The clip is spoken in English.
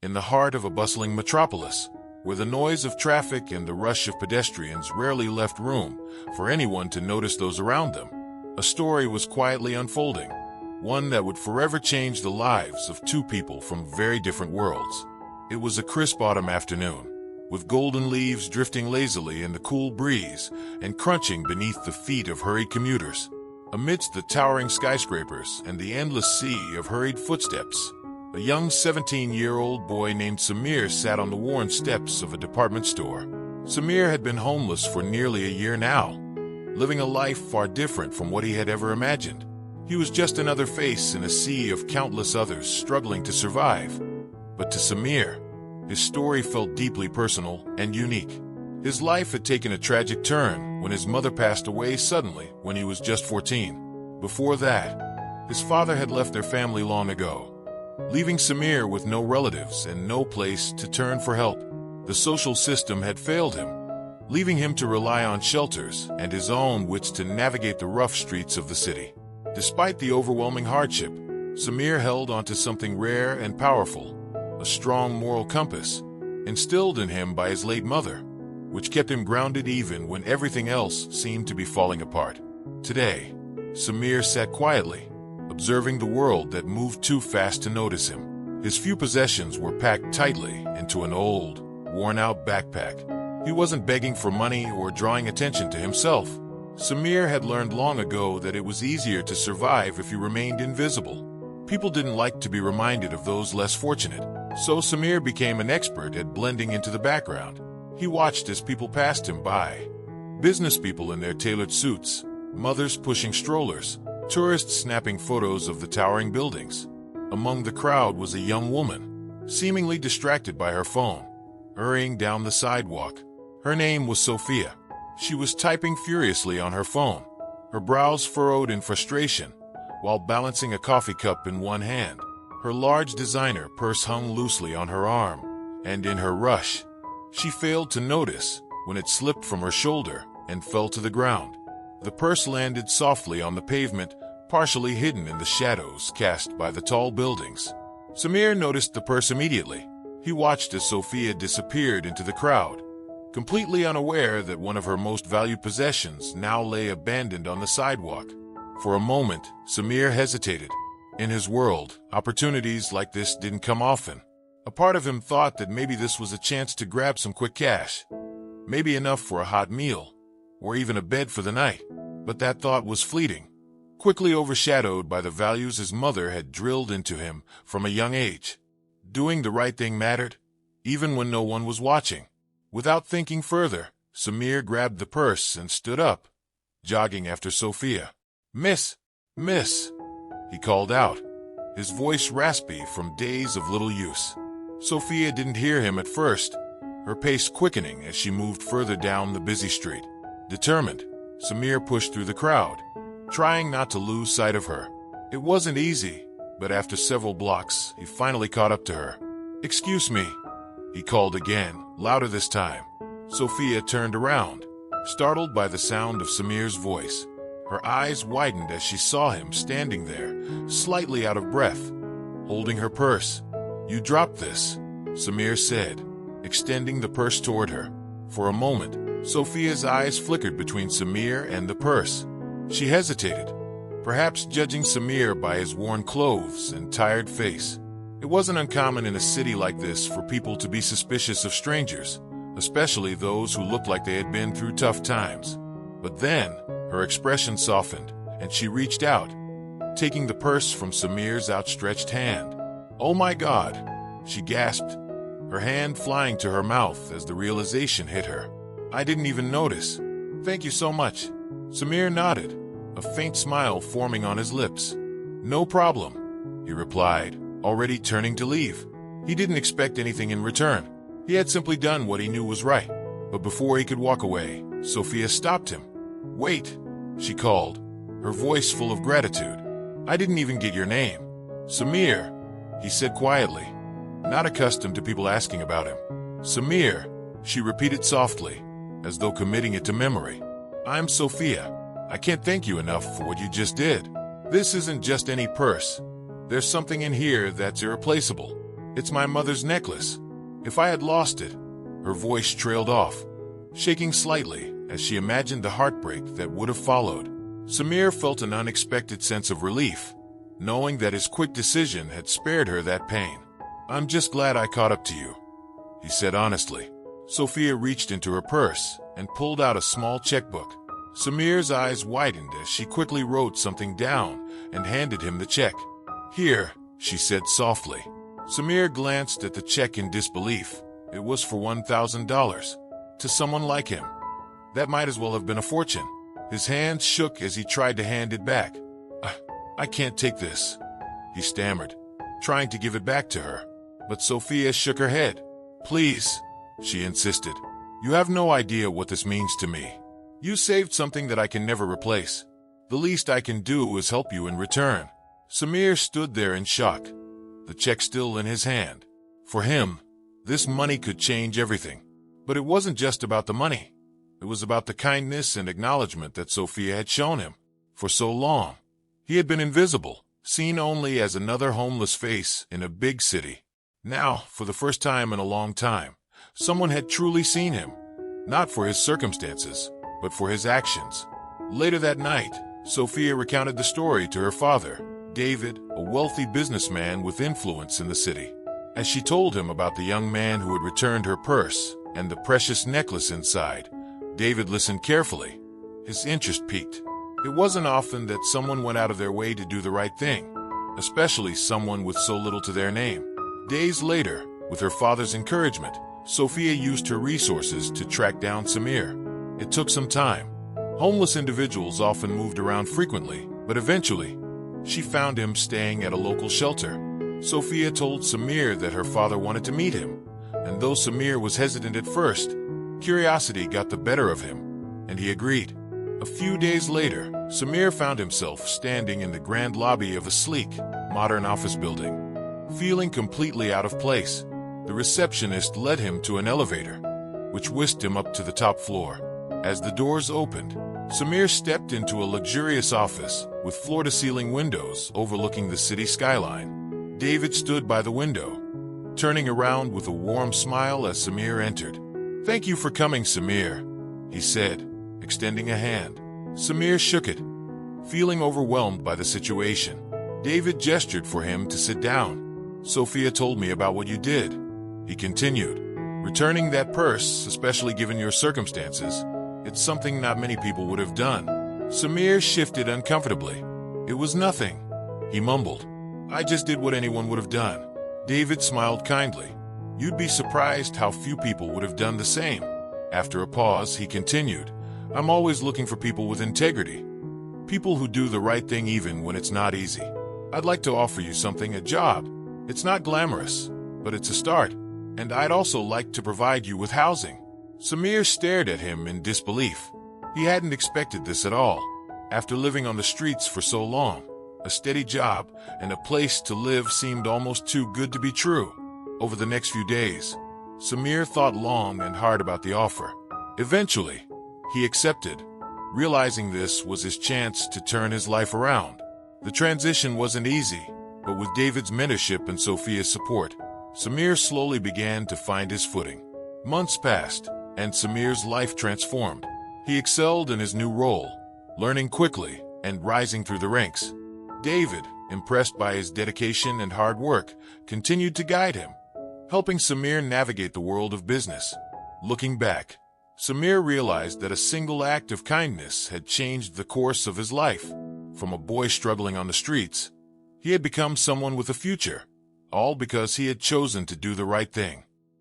in the heart of a bustling metropolis, where the noise of traffic and the rush of pedestrians rarely left room for anyone to notice those around them. A story was quietly unfolding, one that would forever change the lives of two people from very different worlds. It was a crisp autumn afternoon, with golden leaves drifting lazily in the cool breeze and crunching beneath the feet of hurried commuters. Amidst the towering skyscrapers and the endless sea of hurried footsteps, a young 17-year-old boy named Samir sat on the worn steps of a department store. Samir had been homeless for nearly a year now, living a life far different from what he had ever imagined. He was just another face in a sea of countless others struggling to survive. But to Samir, his story felt deeply personal and unique. His life had taken a tragic turn when his mother passed away suddenly when he was just 14. Before that, his father had left their family long ago, leaving Samir with no relatives and no place to turn for help. The social system had failed him, leaving him to rely on shelters and his own wits to navigate the rough streets of the city. Despite the overwhelming hardship, Samir held onto something rare and powerful, a strong moral compass, instilled in him by his late mother, which kept him grounded even when everything else seemed to be falling apart. Today, Samir sat quietly, observing the world that moved too fast to notice him. His few possessions were packed tightly into an old, worn-out backpack. He wasn't begging for money or drawing attention to himself. Samir had learned long ago that it was easier to survive if you remained invisible. People didn't like to be reminded of those less fortunate, so Samir became an expert at blending into the background. He watched as people passed him by. Business people in their tailored suits, mothers pushing strollers, tourists snapping photos of the towering buildings. Among the crowd was a young woman, seemingly distracted by her phone, hurrying down the sidewalk. Her name was Sophia. She was typing furiously on her phone, her brows furrowed in frustration, while balancing a coffee cup in one hand. Her large designer purse hung loosely on her arm, and in her rush, she failed to notice when it slipped from her shoulder and fell to the ground. The purse landed softly on the pavement, partially hidden in the shadows cast by the tall buildings. Samir noticed the purse immediately. He watched as Sophia disappeared into the crowd, completely unaware that one of her most valued possessions now lay abandoned on the sidewalk. For a moment, Samir hesitated. In his world, opportunities like this didn't come often. A part of him thought that maybe this was a chance to grab some quick cash, maybe enough for a hot meal, or even a bed for the night. But that thought was fleeting, quickly overshadowed by the values his mother had drilled into him from a young age. Doing the right thing mattered, even when no one was watching. Without thinking further, Samir grabbed the purse and stood up, jogging after Sophia. "Miss! Miss!" he called out, his voice raspy from days of little use. Sophia didn't hear him at first, her pace quickening as she moved further down the busy street. Determined, Samir pushed through the crowd, trying not to lose sight of her. It wasn't easy, but after several blocks, he finally caught up to her. "Excuse me," he called again, louder this time. Sophia turned around, startled by the sound of Samir's voice. Her eyes widened as she saw him standing there, slightly out of breath, holding her purse. "You dropped this," Samir said, extending the purse toward her. For a moment, Sophia's eyes flickered between Samir and the purse. She hesitated, perhaps judging Samir by his worn clothes and tired face. It wasn't uncommon in a city like this for people to be suspicious of strangers, especially those who looked like they had been through tough times. But then, her expression softened, and she reached out, taking the purse from Samir's outstretched hand. "Oh my God," she gasped, her hand flying to her mouth as the realization hit her. "I didn't even notice. Thank you so much." Samir nodded, a faint smile forming on his lips. "No problem," he replied, already turning to leave. He didn't expect anything in return. He had simply done what he knew was right. But before he could walk away, Sophia stopped him. "Wait," she called, her voice full of gratitude. "I didn't even get your name." "Samir," he said quietly, not accustomed to people asking about him. "Samir," she repeated softly, as though committing it to memory. "I'm Sophia. I can't thank you enough for what you just did. This isn't just any purse. There's something in here that's irreplaceable. It's my mother's necklace. If I had lost it, her voice trailed off, shaking slightly as she imagined the heartbreak that would have followed. Samir felt an unexpected sense of relief, knowing that his quick decision had spared her that pain. "I'm just glad I caught up to you," he said honestly. Sophia reached into her purse and pulled out a small checkbook. Samir's eyes widened as she quickly wrote something down and handed him the check. "Here," she said softly. Samir glanced at the check in disbelief. It was for $1,000. To someone like him, that might as well have been a fortune. His hands shook as he tried to hand it back. I can't take this," he stammered, trying to give it back to her. But Sophia shook her head. "Please," she insisted. "You have no idea what this means to me. You saved something that I can never replace. The least I can do is help you in return." Samir stood there in shock, the check still in his hand. For him, this money could change everything. But it wasn't just about the money. It was about the kindness and acknowledgement that Sophia had shown him. For so long, he had been invisible, seen only as another homeless face in a big city. Now, for the first time in a long time, someone had truly seen him, not for his circumstances, but for his actions. Later that night, Sophia recounted the story to her father, David, a wealthy businessman with influence in the city. As she told him about the young man who had returned her purse and the precious necklace inside, David listened carefully. His interest piqued. It wasn't often that someone went out of their way to do the right thing, especially someone with so little to their name. Days later, with her father's encouragement, Sophia used her resources to track down Samir. It took some time. Homeless individuals often moved around frequently, but eventually, she found him staying at a local shelter. Sophia told Samir that her father wanted to meet him, and though Samir was hesitant at first, curiosity got the better of him, and he agreed. A few days later, Samir found himself standing in the grand lobby of a sleek, modern office building. Feeling completely out of place, the receptionist led him to an elevator, which whisked him up to the top floor. As the doors opened, Samir stepped into a luxurious office with floor-to-ceiling windows overlooking the city skyline. David stood by the window, turning around with a warm smile as Samir entered. "Thank you for coming, Samir," he said, extending a hand. Samir shook it, feeling overwhelmed by the situation. David gestured for him to sit down. "Sophia told me about what you did," he continued. "Returning that purse, especially given your circumstances, it's something not many people would have done." Samir shifted uncomfortably. "It was nothing," he mumbled. "I just did what anyone would have done." David smiled kindly. "You'd be surprised how few people would have done the same." After a pause, he continued, "I'm always looking for people with integrity. People who do the right thing even when it's not easy. I'd like to offer you something, a job. It's not glamorous, but it's a start. And I'd also like to provide you with housing." Samir stared at him in disbelief. He hadn't expected this at all. After living on the streets for so long, a steady job and a place to live seemed almost too good to be true. Over the next few days, Samir thought long and hard about the offer. Eventually, he accepted, realizing this was his chance to turn his life around. The transition wasn't easy, but with David's mentorship and Sophia's support, Samir slowly began to find his footing. Months passed, and Samir's life transformed. He excelled in his new role, learning quickly and rising through the ranks. David, impressed by his dedication and hard work, continued to guide him, helping Samir navigate the world of business. Looking back, Samir realized that a single act of kindness had changed the course of his life. From a boy struggling on the streets, he had become someone with a future, all because he had chosen to do the right thing.